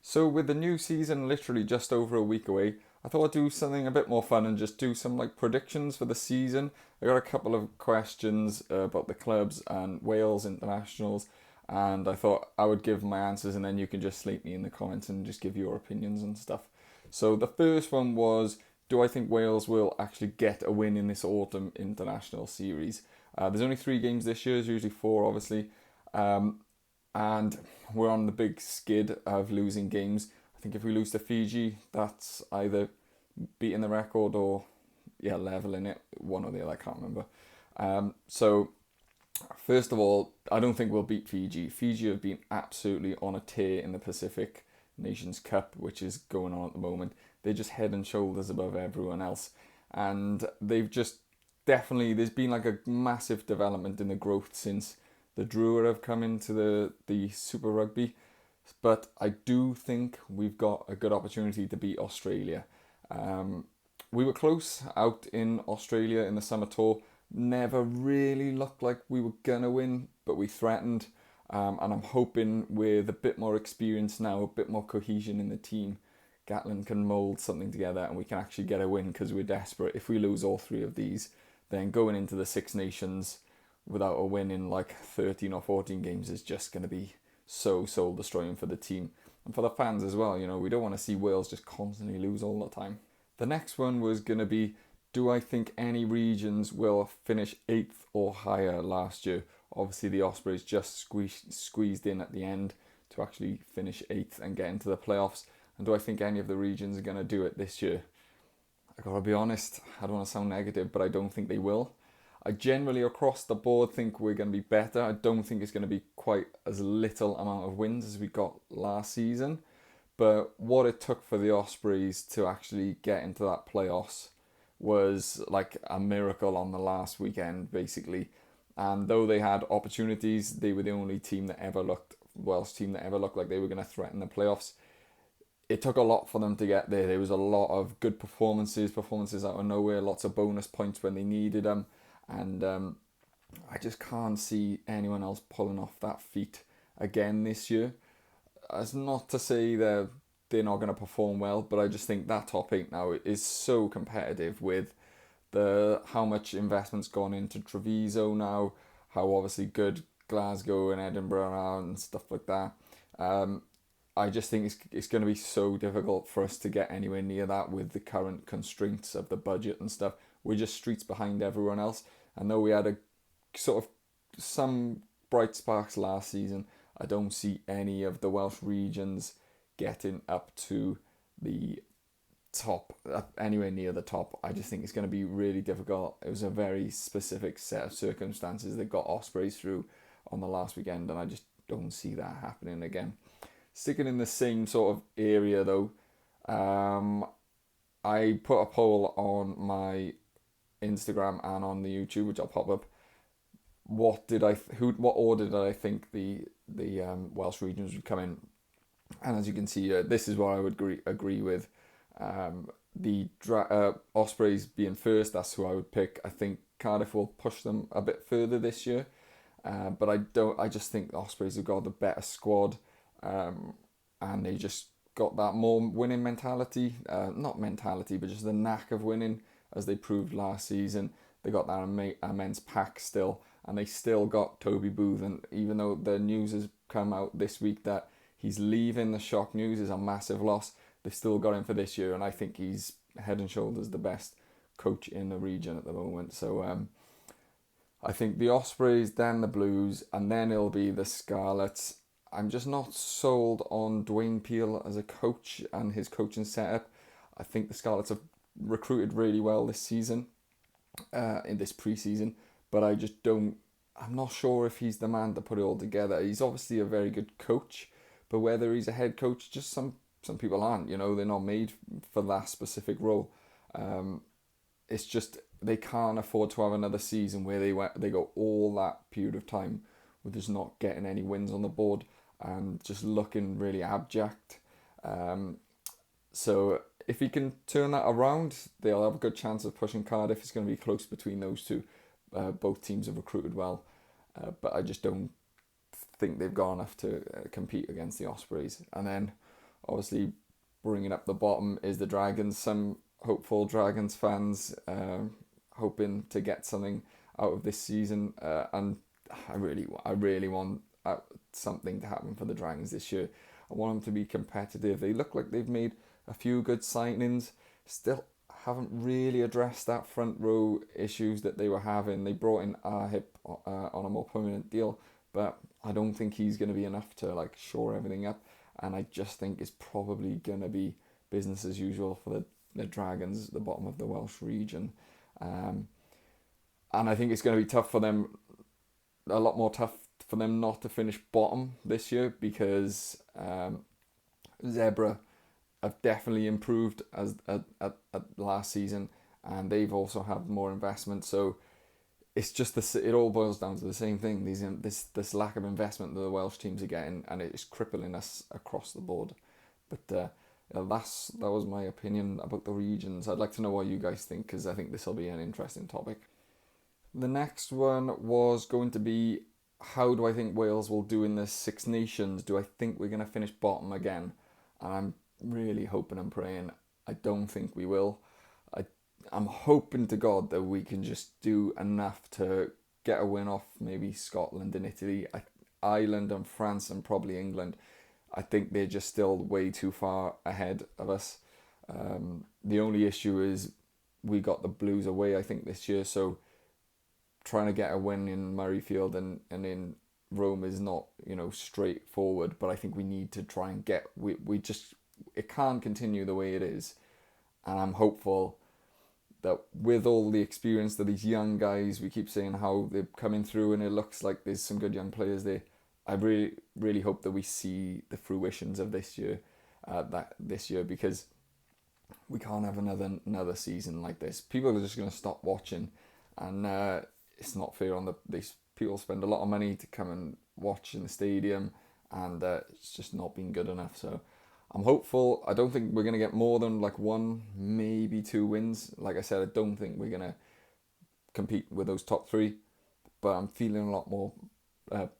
So with the new season literally just over a week away, I thought I'd do something a bit more fun and just do some predictions for the season. I got a couple of questions about the clubs and Wales internationals, and I thought I would give my answers and then you can just slate me in the comments and just give your opinions and stuff. So the first one was, do I think Wales will actually get a win in this autumn international series? There's only 3 games this year, there's usually 4 obviously. Um, and we're on the big skid of losing games. I think if we lose to Fiji, that's either beating the record or leveling it, one or the other. I can't remember. So first of all, I don't think we'll beat Fiji. Fiji have been absolutely on a tear in the Pacific Nations Cup, which is going on at the moment. They're just head and shoulders above everyone else, and they've just definitely there's been a massive development in the growth since the Drua have come into the Super Rugby, but I do think we've got a good opportunity to beat Australia. Um, we were close out in Australia in the summer tour. Never really looked like we were gonna win, but we threatened. And I'm hoping with a bit more experience now, a bit more cohesion in the team, Gatlin can mould something together and we can actually get a win because we're desperate. If we lose all 3 of these, then going into the Six Nations without a win in 13 or 14 games is just going to be so soul destroying for the team and for the fans as well. We don't want to see Wales just constantly lose all the time. The next one was going to be, do I think any regions will finish 8th or higher last year? Obviously the Ospreys just squeezed in at the end to actually finish 8th and get into the playoffs. And do I think any of the regions are going to do it this year? I gotta be honest, I don't want to sound negative, but I don't think they will. I generally across the board think we're going to be better. I don't think it's going to be quite as little amount of wins as we got last season. But what it took for the Ospreys to actually get into that playoffs was like a miracle on the last weekend, basically. And though they had opportunities, they were the only team that ever looked, Welsh team that ever looked like they were going to threaten the playoffs. It took a lot for them to get there. There was a lot of good performances out of nowhere, lots of bonus points when they needed them. And I just can't see anyone else pulling off that feat again this year. As not to say that they're not going to perform well, but I just think that top 8 now is so competitive with the how much investment's gone into Treviso now, how obviously good Glasgow and Edinburgh are and stuff like that. I just think it's going to be so difficult for us to get anywhere near that with the current constraints of the budget and stuff. We're just streets behind everyone else. And though we had a sort of some bright sparks last season, I don't see any of the Welsh regions getting up to the top, anywhere near the top. I just think it's going to be really difficult. It was a very specific set of circumstances that got Ospreys through on the last weekend, and I just don't see that happening again. Sticking in the same sort of area though, I put a poll on my Instagram and on the YouTube, which I'll pop up. What order did I think the Welsh regions would come in? And as you can see, this is what I would agree with. Ospreys being first, that's who I would pick. I think Cardiff will push them a bit further this year, but I just think the Ospreys have got the better squad. And they just got that more winning mentality, not mentality, but just the knack of winning, as they proved last season. They got that immense pack still, and they still got Toby Booth. And even though the news has come out this week that he's leaving, the shock news is a massive loss, they've still got him for this year, and I think he's head and shoulders the best coach in the region at the moment. So I think the Ospreys, then the Blues, and then it'll be the Scarlets. I'm just not sold on Dwayne Peel as a coach and his coaching setup. I think the Scarlets have recruited really well this season, in this pre-season, but I just don't. I'm not sure if he's the man to put it all together. He's obviously a very good coach, but whether he's a head coach, just some people aren't. They're not made for that specific role. It's just they can't afford to have another season where they go all that period of time with just not getting any wins on the board and just looking really abject. So if he can turn that around, they'll have a good chance of pushing Cardiff. It's going to be close between those two. Both teams have recruited well, but I just don't think they've got enough to compete against the Ospreys. And then Obviously, bringing up the bottom is the Dragons. Some hopeful Dragons fans hoping to get something out of this season, and I really want something to happen for the Dragons this year. I want them to be competitive. They look like they've made a few good signings. Still haven't really addressed that front row issues that they were having. They brought in Hip on a more permanent deal, but I don't think he's going to be enough to like shore everything up. And I just think it's probably going to be business as usual for the Dragons at the bottom of the Welsh region. And I think it's going to be tough for them, a lot more tough for them not to finish bottom this year, because Zebra have definitely improved as at last season, and they've also had more investment. So it's just it all boils down to the same thing. This lack of investment that the Welsh teams are getting, and it's crippling us across the board. But that was my opinion about the regions. I'd like to know what you guys think, because I think this will be an interesting topic. The next one was going to be, how do I think Wales will do in the Six Nations? Do I think we're going to finish bottom again? And I'm really hoping and praying I don't think we will. I'm hoping to God that we can just do enough to get a win off maybe Scotland and Italy, Ireland and France, and probably England. I think they're just still way too far ahead of us. The only issue is we got the Blues away, I think, this year, so trying to get a win in Murrayfield and in Rome is not, straightforward, but I think we need to try and it can't continue the way it is. And I'm hopeful that with all the experience that these young guys, we keep saying how they're coming through and it looks like there's some good young players there. I really, really hope that we see the fruitions of this year, because we can't have another season like this. People are just going to stop watching, and it's not fair on these people. Spend a lot of money to come and watch in the stadium, and it's just not been good enough. So I'm hopeful. I don't think we're going to get more than like 1, maybe 2 wins. Like I said, I don't think we're going to compete with those top 3, but I'm feeling a lot more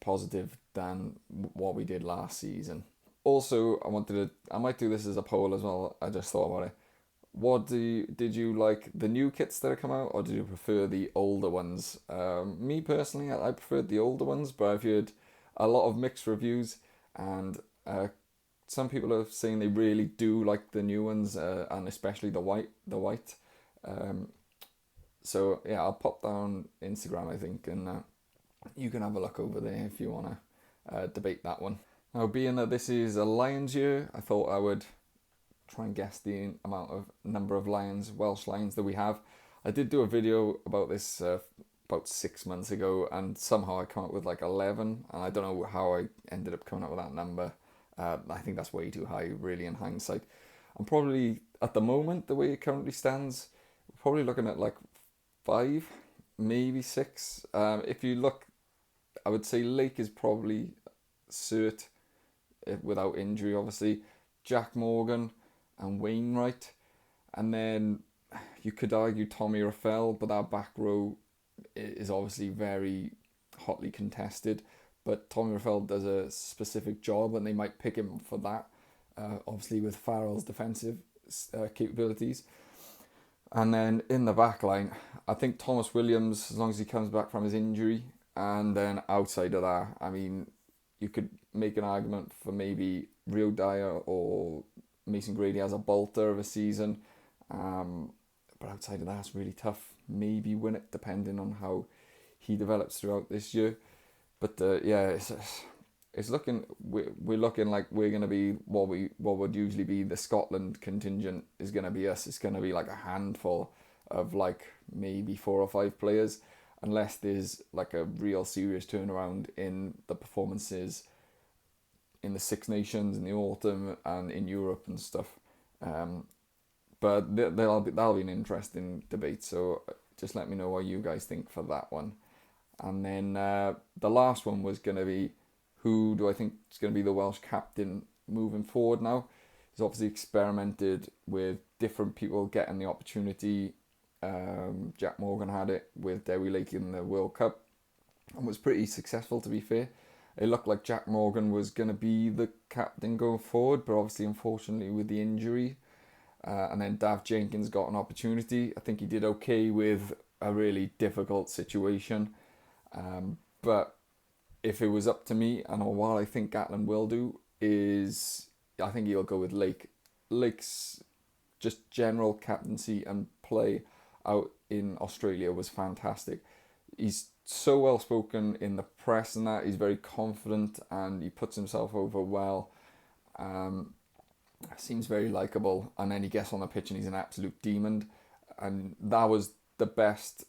positive than what we did last season. Also, I might do this as a poll as well. I just thought about it. Did you like the new kits that have come out, or did you prefer the older ones? Me personally, I preferred the older ones, but I've heard a lot of mixed reviews, and some people are saying they really do like the new ones, and especially the white. So yeah, I'll pop down Instagram, I think, and you can have a look over there if you want to debate that one. Now, being that this is a Lions year, I thought I would try and guess the number of Welsh Lions that we have. I did do a video about this about 6 months ago, and somehow I come up with like 11, and I don't know how I ended up coming up with that number. I think that's way too high, really, in hindsight. I'm probably, at the moment, the way it currently stands, probably looking at like 5, maybe 6. If you look, I would say Lake is probably cert, without injury, obviously. Jack Morgan and Wainwright. And then you could argue Tommy Raffel, but that back row is obviously very hotly contested. But Tommy Raffel does a specific job, and they might pick him for that, obviously with Farrell's defensive capabilities. And then in the back line, I think Thomas Williams, as long as he comes back from his injury, and then outside of that, I mean, you could make an argument for maybe Rio Dyer or Mason Grady as a bolter of a season. But outside of that, it's really tough. Maybe win it, depending on how he develops throughout this year. But yeah, it's looking, we're looking like we're going to be what would usually be the Scotland contingent is going to be us. It's going to be like a handful of like maybe 4 or 5 players, unless there's like a real serious turnaround in the performances in the Six Nations in the autumn and in Europe and stuff. But that'll be an interesting debate. So just let me know what you guys think for that one. And then the last one was going to be, who do I think is going to be the Welsh captain moving forward now? He's obviously experimented with different people getting the opportunity. Jack Morgan had it with Dewi Lake in the World Cup and was pretty successful, to be fair. it looked like Jack Morgan was going to be the captain going forward, but obviously, unfortunately, with the injury, and then Dav Jenkins got an opportunity. I think he did okay with a really difficult situation. But if it was up to me, and what I think Gatland will do is, I think he'll go with Lake. Lake's just general captaincy and play out in Australia was fantastic. He's so well spoken in the press and that. He's very confident and he puts himself over well. Seems very likable, and then he gets on the pitch and he's an absolute demon. And that was the best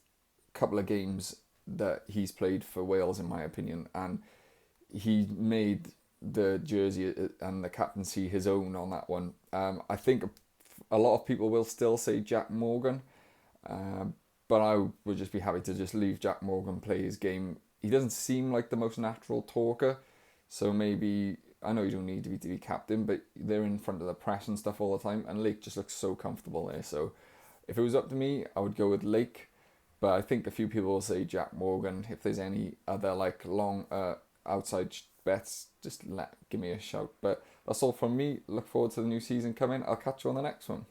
couple of games that he's played for Wales, in my opinion. And he made the jersey and the captaincy his own on that one. I think a lot of people will still say Jack Morgan, but I would just be happy to just leave Jack Morgan play his game. He doesn't seem like the most natural talker, so maybe, I know you don't need to be captain, but they're in front of the press and stuff all the time, and Lake just looks so comfortable there. So if it was up to me, I would go with Lake, but I think a few people will say Jack Morgan. If there's any other like long outside bets, just give me a shout. But that's all from me. Look forward to the new season coming. I'll catch you on the next one.